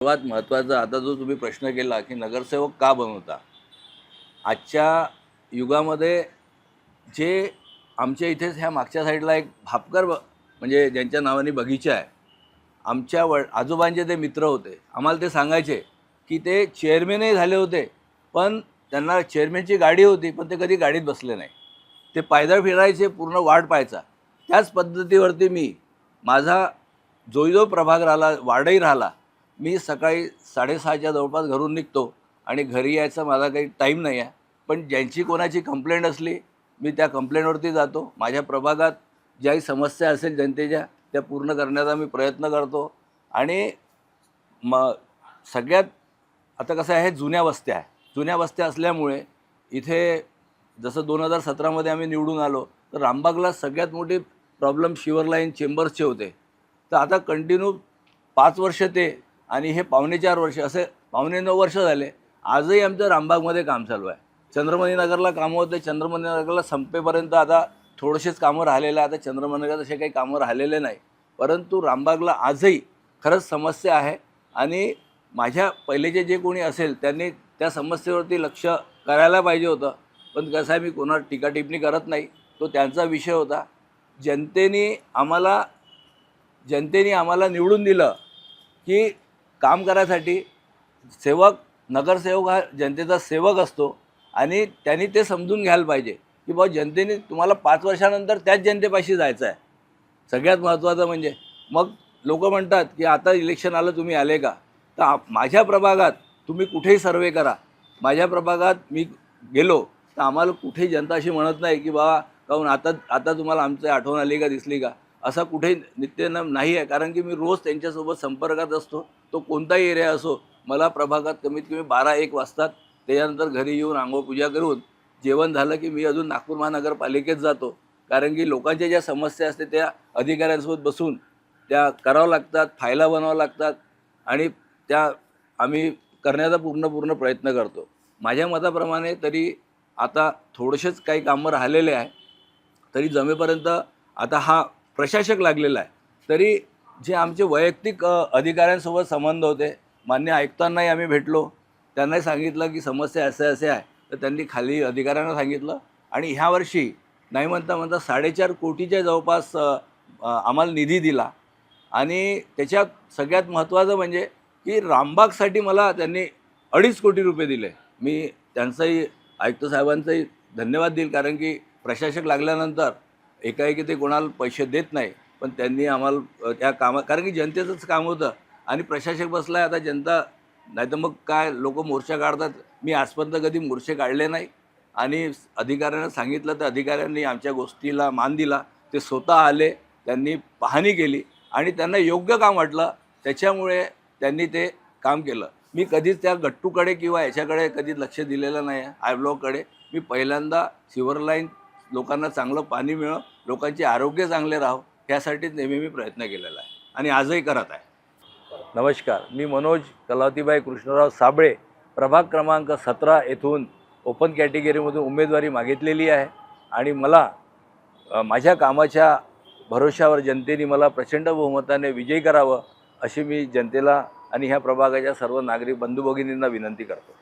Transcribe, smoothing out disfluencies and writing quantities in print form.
सर्वात महत्त्वाचं आता जो तुम्ही प्रश्न केला की नगरसेवक का बनवता. आजच्या युगामध्ये जे आमच्या इथेच ह्या मागच्या साईडला एक भापकर म्हणजे ज्यांच्या नावाने बगीचा आहे, आमच्या आजोबांचे ते मित्र होते. आम्हाला ते सांगायचे की ते चेअरमॅनही झाले होते, पण त्यांना चेअरमॅनची गाडी होती, पण ते कधी गाडीत बसले नाही. ते पायदळ फिरायचे, पूर्ण वाट पाहायचा. त्याच पद्धतीवरती मी माझा जो प्रभाग राहिला, वार्डही राहिला, मी सकाळी 6:30च्या जवळपास घरून निघतो आणि घरी यायचा माझा काही टाईम नाही आहे. पण ज्यांची कोणाची कंप्लेंट असली, मी त्या कंप्लेंटवरती जातो. माझ्या प्रभागात ज्याही समस्या असेल जनतेच्या, त्या पूर्ण करण्याचा मी प्रयत्न करतो. आणि मग सगळ्यात आता कसं आहे, जुन्या वस्त्या आहे. जुन्या वस्त्या असल्यामुळे इथे जसं 2017मध्ये आम्ही निवडून आलो, तर रामबागला सगळ्यात मोठी प्रॉब्लेम शिवर लाईन चेंबर्सचे होते. तर आता कंटिन्यू 5 वर्ष ते आणि हे 4.5 वर्ष असे 8.5-9 वर्ष झाले. आजही आमचं रामबागमध्ये काम चालू आहे. चंद्रमणी नगरला कामं होते. चंद्रमणी नगरला संपेपर्यंत आता थोडेसेच कामं राहिलेले आहे. आता चंद्रमणी नगरात असे काही कामं राहिलेले नाही. परंतु रामबागला आजही खरंच समस्या आहे आणि माझ्या पहिलेचे जे कोणी असेल त्यांनी त्या समस्येवरती लक्ष करायला पाहिजे होतं. पण कसं आहे, मी कोणावर टीका-टिप्पणी करत नाही. तो त्यांचा विषय होता. जनतेने आम्हाला निवडून दिलं की काम करायसाठी. नगरसेवक हा जनतेचा सेवक असतो आणि त्यांनी ते समजून घ्यायला पाहिजे की बाबा जनतेने तुम्हाला 5 वर्षानंतर त्याच जनतेपाशी जायचं आहे. सगळ्यात महत्त्वाचं म्हणजे मग लोक म्हणतात की आता इलेक्शन आलं, तुम्ही आले का? तर माझ्या प्रभागात तुम्ही कुठेही सर्वे करा. माझ्या प्रभागात मी गेलो तर आम्हाला कुठेही जनता अशी म्हणत नाही की बाबा काहून आता आता तुम्हाला आमची आठवण आली का, दिसली का, असा कुठेही नित्यनेम नाही आहे. कारण की मी रोज त्यांच्यासोबत संपर्कात असतो. तो कोणताही एरिया असो, मला प्रभागात कमीत कमी 12-1 वाजतात. त्याच्यानंतर घरी येऊन अंघोळ पूजा करून जेवण झालं की मी अजून नागपूर महानगरपालिकेत जातो. कारण की लोकांच्या ज्या समस्या असते त्या अधिकाऱ्यांसोबत बसून त्या करावं लागतात, फायला बनवावं लागतात आणि त्या आम्ही करण्याचा पूर्ण प्रयत्न करतो. माझ्या मताप्रमाणे तरी आता थोडेसेच काही कामं राहिलेले आहे. तरी जमेपर्यंत आता हा प्रशासक लागलेला आहे. तरी जे आमचे वैयक्तिक अधिकाऱ्यांसोबत संबंध होते, मान्य आयुक्तांनाही आम्ही भेटलो. त्यांनाही सांगितलं की समस्या असे आहे. तर त्यांनी खाली अधिकाऱ्यांना सांगितलं आणि ह्या वर्षी नाही म्हणता 4.5 कोटीच्या जवळपास आम्हाला निधी दिला. आणि त्याच्यात सगळ्यात महत्त्वाचं म्हणजे की रामबागसाठी मला त्यांनी 2.5 कोटी रुपये दिले. मी त्यांचाही आयुक्त साहेबांचाही धन्यवाद देईल. कारण की प्रशासक लागल्यानंतर एकाएकी ते कोणाला पैसे देत नाही. पण त्यांनी आम्हाला त्या कामात, कारण की जनतेचंच काम होतं आणि प्रशासक बसला आहे. आता जनता नाही तर मग काय लोक मोर्चा काढतात. मी आजपर्यंत कधी मोर्चे काढले नाही आणि अधिकाऱ्यांना सांगितलं तर अधिकाऱ्यांनी आमच्या गोष्टीला मान दिला. ते स्वतः आले, त्यांनी पाहणी केली आणि त्यांना योग्य काम वाटलं. त्याच्यामुळे त्यांनी ते काम केलं. मी कधीच त्या गट्टूकडे किंवा याच्याकडे कधी लक्ष दिलेलं नाही आहे. आय ब्लॉककडे मी पहिल्यांदा सिवर लाईन, लोकांना चांगलं पाणी मिळो, लोकांचे आरोग्य चांगले राहो, यासाठीच नेहमी मी प्रयत्न केलेला आहे आणि आजही करत आहे. नमस्कार, मी मनोज कलावतीबाई कृष्णराव साबळे, प्रभाग क्रमांक 17 येथून ओपन कॅटेगरीमधून उमेदवारी मागितलेली आहे आणि मला माझ्या कामाच्या भरोशावर जनतेने मला प्रचंड बहुमताने विजयी करावं अशी मी जनतेला आणि ह्या प्रभागाच्या सर्व नागरिक बंधू भगिनींना विनंती करतो.